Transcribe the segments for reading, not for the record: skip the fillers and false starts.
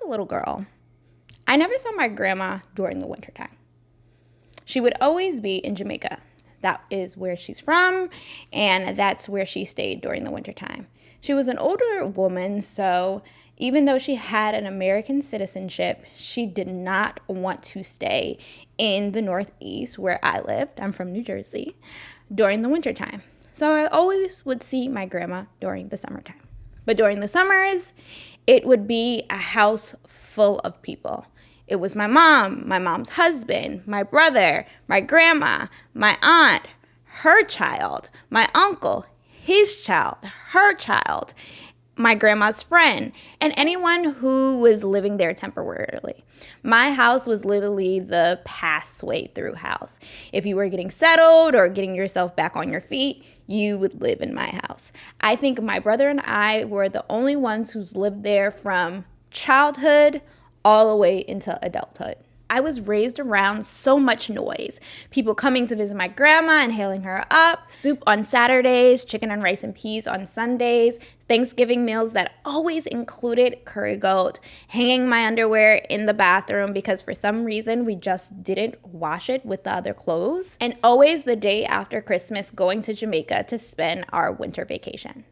a little girl, I never saw my grandma during the wintertime. She would always be in Jamaica. That is where she's from, and that's where she stayed during the wintertime. She was an older woman, so even though she had an American citizenship, she did not want to stay in the Northeast where I lived. I'm from New Jersey, during the wintertime. So I always would see my grandma during the summertime. But during the summers, it would be a house full of people. It was my mom, my mom's husband, my brother, my grandma, my aunt, her child, my uncle, his child, her child, my grandma's friend, and anyone who was living there temporarily. My house was literally the passway through house. If you were getting settled or getting yourself back on your feet, you would live in my house. I think my brother and I were the only ones who's lived there from childhood all the way into adulthood. I was raised around so much noise. People coming to visit my grandma and hailing her up, soup on Saturdays, chicken and rice and peas on Sundays, Thanksgiving meals that always included curry goat, hanging my underwear in the bathroom because for some reason we just didn't wash it with the other clothes, and always the day after Christmas going to Jamaica to spend our winter vacation.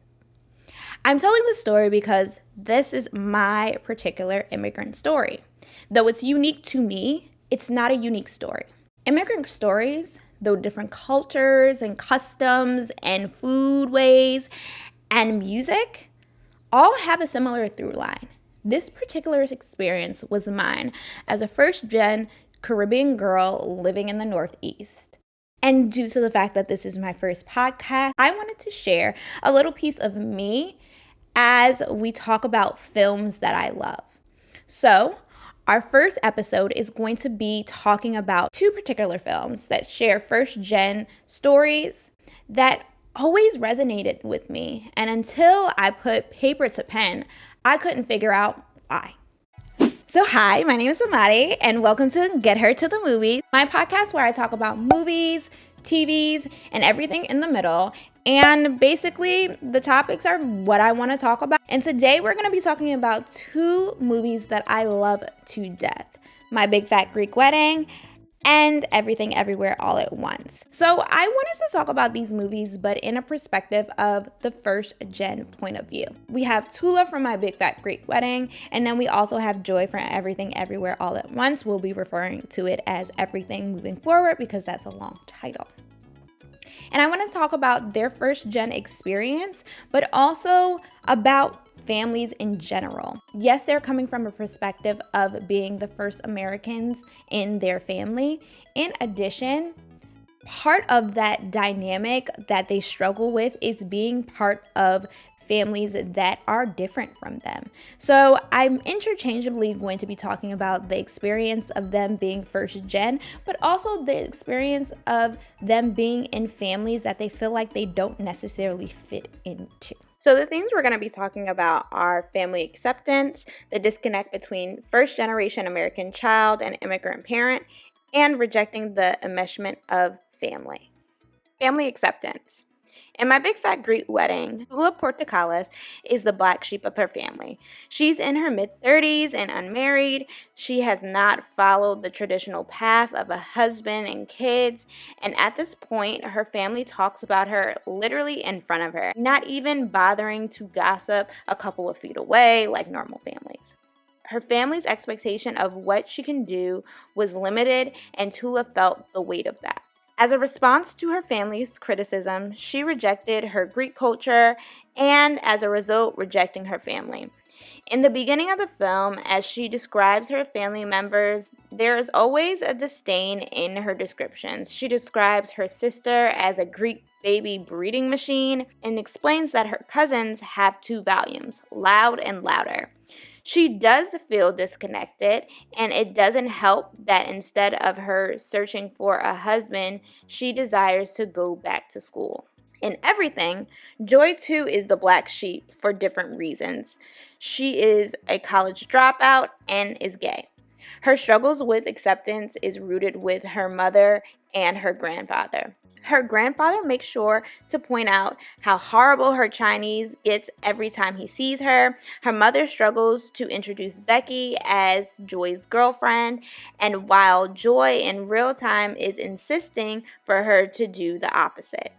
I'm telling this story because this is my particular immigrant story. Though it's unique to me, it's not a unique story. Immigrant stories, though different cultures and customs and food ways and music, all have a similar through line. This particular experience was mine as a first-gen Caribbean girl living in the Northeast. And due to the fact that this is my first podcast, I wanted to share a little piece of me as we talk about films that I love. So, our first episode is going to be talking about two particular films that share first-gen stories that always resonated with me. And until I put paper to pen, I couldn't figure out why. So hi, my name is Amari, and welcome to Get Her to the Movies, my podcast where I talk about movies, TVs, and everything in the middle. And basically, the topics are what I want to talk about. And today we're going to be talking about two movies that I love to death. My Big Fat Greek Wedding and Everything Everywhere All at Once. So I wanted to talk about these movies, but in a perspective of the first gen point of view. We have Tula from My Big Fat Greek Wedding, and then we also have Joy from Everything Everywhere All at Once. We'll be referring to it as Everything moving forward because that's a long title. And I want to talk about their first gen experience, but also about families in general. Yes, they're coming from a perspective of being the first Americans in their family. In addition, part of that dynamic that they struggle with is being part of families that are different from them. So I'm interchangeably going to be talking about the experience of them being first gen, but also the experience of them being in families that they feel like they don't necessarily fit into. So the things we're going to be talking about are family acceptance, the disconnect between first generation American child and immigrant parent, and rejecting the enmeshment of family. Family acceptance. In My Big Fat Greek Wedding, Tula Portacales is the black sheep of her family. She's in her mid-30s and unmarried. She has not followed the traditional path of a husband and kids. And at this point, her family talks about her literally in front of her, not even bothering to gossip a couple of feet away like normal families. Her family's expectation of what she can do was limited, and Tula felt the weight of that. As a response to her family's criticism, she rejected her Greek culture and, as a result, rejecting her family. In the beginning of the film, as she describes her family members, there is always a disdain in her descriptions. She describes her sister as a Greek baby breeding machine and explains that her cousins have two volumes, loud and louder. She does feel disconnected, and it doesn't help that instead of her searching for a husband, she desires to go back to school. In Everything, Joy too is the black sheep for different reasons. She is a college dropout and is gay. Her struggles with acceptance is rooted with her mother and her grandfather. Her grandfather makes sure to point out how horrible her Chinese gets every time he sees her. Her mother struggles to introduce Becky as Joy's girlfriend, and while Joy in real time is insisting for her to do the opposite.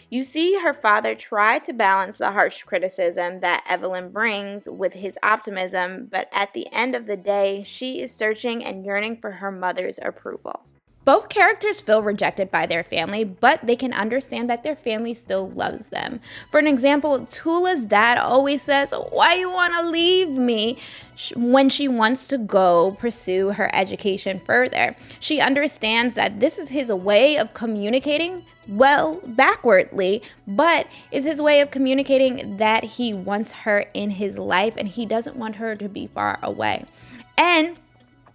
You see her father try to balance the harsh criticism that Evelyn brings with his optimism, but at the end of the day, she is searching and yearning for her mother's approval. Both characters feel rejected by their family, but they can understand that their family still loves them. For an example, Tula's dad always says, "Why you want to leave me?" when she wants to go pursue her education further. She understands that this is his way of communicating, well, backwardly, but is his way of communicating that he wants her in his life and he doesn't want her to be far away. And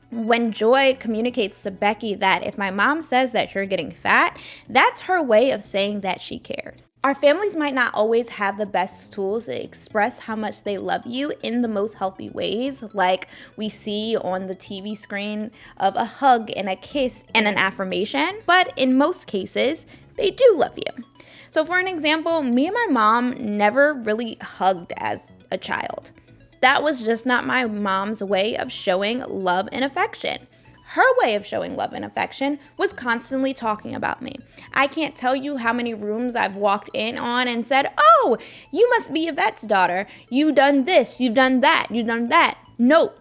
when Joy communicates to Becky that if my mom says that you're getting fat, that's her way of saying that she cares. Our families might not always have the best tools to express how much they love you in the most healthy ways, like we see on the TV screen of a hug and a kiss and an affirmation, but in most cases, they do love you. So for an example, me and my mom never really hugged as a child. That was just not my mom's way of showing love and affection. Her way of showing love and affection was constantly talking about me. I can't tell you how many rooms I've walked in on and said, "Oh, you must be Yvette's daughter. You've done this, you've done that, you've done that." No,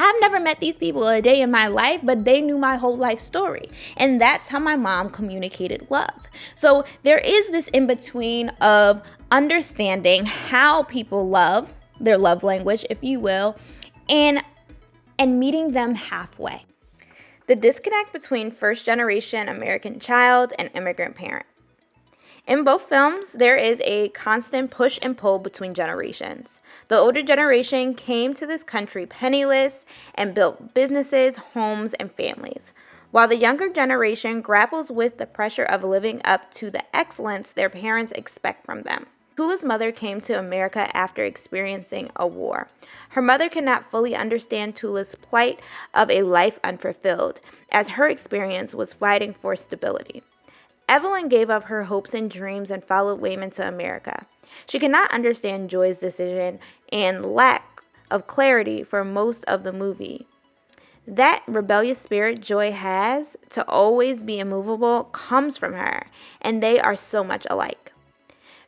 I've never met these people a day in my life, but they knew my whole life story. And that's how my mom communicated love. So there is this in between of understanding how people love, their love language, if you will, and meeting them halfway. The disconnect between first-generation American child and immigrant parent. In both films, there is a constant push and pull between generations. The older generation came to this country penniless and built businesses, homes, and families, while the younger generation grapples with the pressure of living up to the excellence their parents expect from them. Tula's mother came to America after experiencing a war. Her mother could not fully understand Tula's plight of a life unfulfilled, as her experience was fighting for stability. Evelyn gave up her hopes and dreams and followed Wayman to America. She could not understand Joy's decision and lack of clarity for most of the movie. That rebellious spirit Joy has to always be immovable comes from her, and they are so much alike.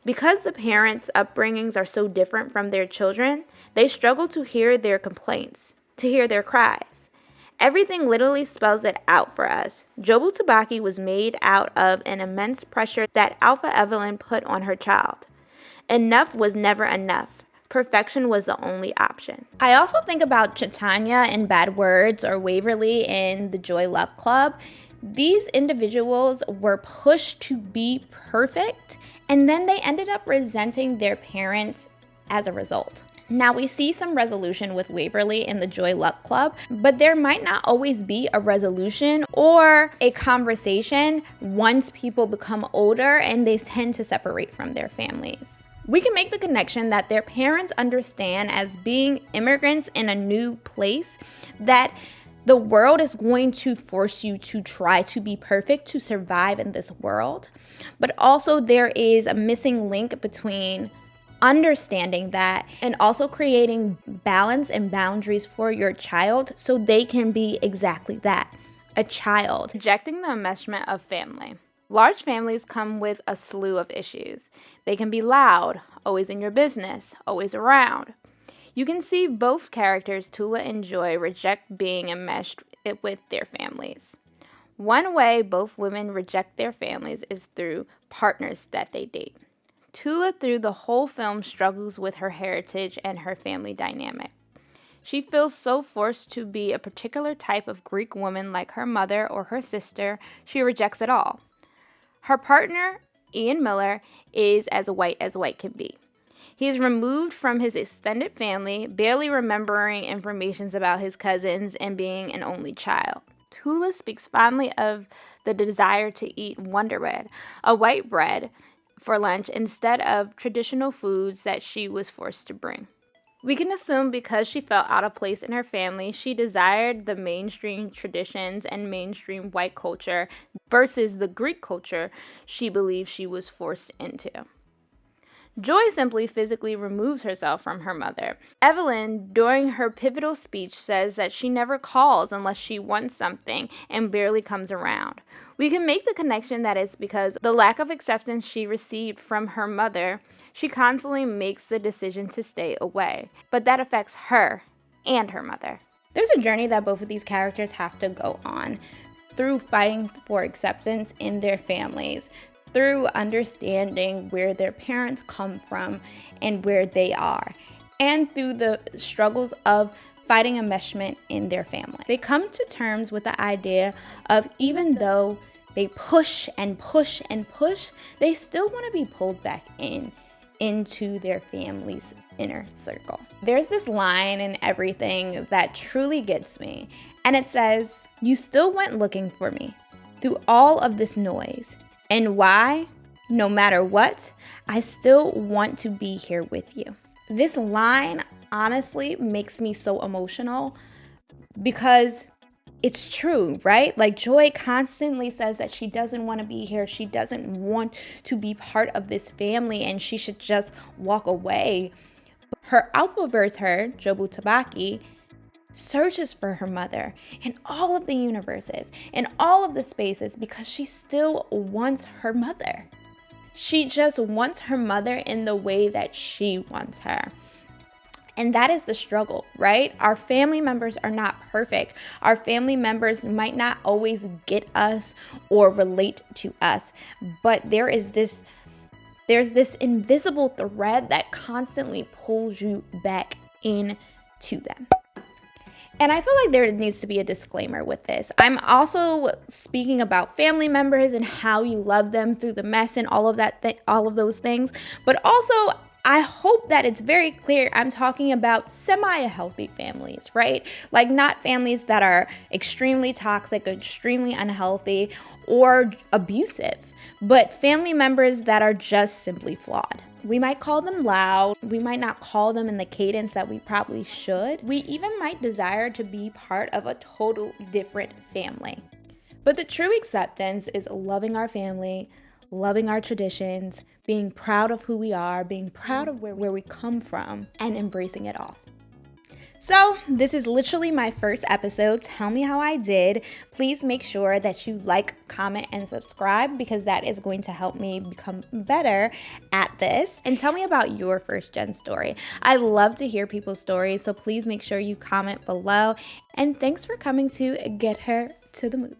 Because the parents' upbringings are so different from their children, they struggle to hear their complaints, to hear their cries. Everything literally spells it out for us. Jobu Tubaki was made out of an immense pressure that Alpha Evelyn put on her child. Enough was never enough. Perfection was the only option. I also think about Chaitanya in Bad Words or Waverly in the Joy Luck Club. These individuals were pushed to be perfect, and then they ended up resenting their parents as a result. Now, we see some resolution with Waverly in the Joy Luck Club, but there might not always be a resolution or a conversation once people become older and they tend to separate from their families. We can make the connection that their parents understand as being immigrants in a new place, that the world is going to force you to try to be perfect to survive in this world. But also there is a missing link between understanding that and also creating balance and boundaries for your child so they can be exactly that, a child. Rejecting the enmeshment of family. Large families come with a slew of issues. They can be loud, always in your business, always around. You can see both characters, Tula and Joy, reject being enmeshed with their families. One way both women reject their families is through partners that they date. Tula, through the whole film, struggles with her heritage and her family dynamic. She feels so forced to be a particular type of Greek woman like her mother or her sister, she rejects it all. Her partner, Ian Miller, is as white can be. He is removed from his extended family, barely remembering information about his cousins and being an only child. Tula speaks fondly of the desire to eat Wonder Bread, a white bread, for lunch instead of traditional foods that she was forced to bring. We can assume because she felt out of place in her family, she desired the mainstream traditions and mainstream white culture versus the Greek culture she believed she was forced into. Joy simply physically removes herself from her mother. Evelyn, during her pivotal speech, says that she never calls unless she wants something and barely comes around. We can make the connection that it's because the lack of acceptance she received from her mother, she constantly makes the decision to stay away. But that affects her and her mother. There's a journey that both of these characters have to go on through fighting for acceptance in their families, through understanding where their parents come from and where they are, and through the struggles of fighting enmeshment in their family. They come to terms with the idea of even though they push and push and push, they still want to be pulled back into their family's inner circle. There's this line in everything that truly gets me, and it says, "You still went looking for me through all of this noise. And why? No matter what, I still want to be here with you." This line honestly makes me so emotional because it's true, right? Like Joy constantly says that she doesn't want to be here. She doesn't want to be part of this family and she should just walk away. Her alphaverse, her, Jobu Tabaki, searches for her mother in all of the universes, in all of the spaces, because she still wants her mother. She just wants her mother in the way that she wants her. And that is the struggle, right? Our family members are not perfect. Our family members might not always get us or relate to us, but there's this invisible thread that constantly pulls you back into them. And I feel like there needs to be a disclaimer with this. I'm also speaking about family members and how you love them through the mess and all of that, all of those things. But also, I hope that it's very clear I'm talking about semi-healthy families, right? Like not families that are extremely toxic, extremely unhealthy, or abusive, but family members that are just simply flawed. We might call them loud. We might not call them in the cadence that we probably should. We even might desire to be part of a total different family. But the true acceptance is loving our family, loving our traditions, being proud of who we are, being proud of where we come from, and embracing it all. So this is literally my first episode. Tell me how I did. Please make sure that you like, comment, and subscribe because that is going to help me become better at this. And tell me about your first gen story. I love to hear people's stories, so please make sure you comment below. And thanks for coming to Get Her to the Movie.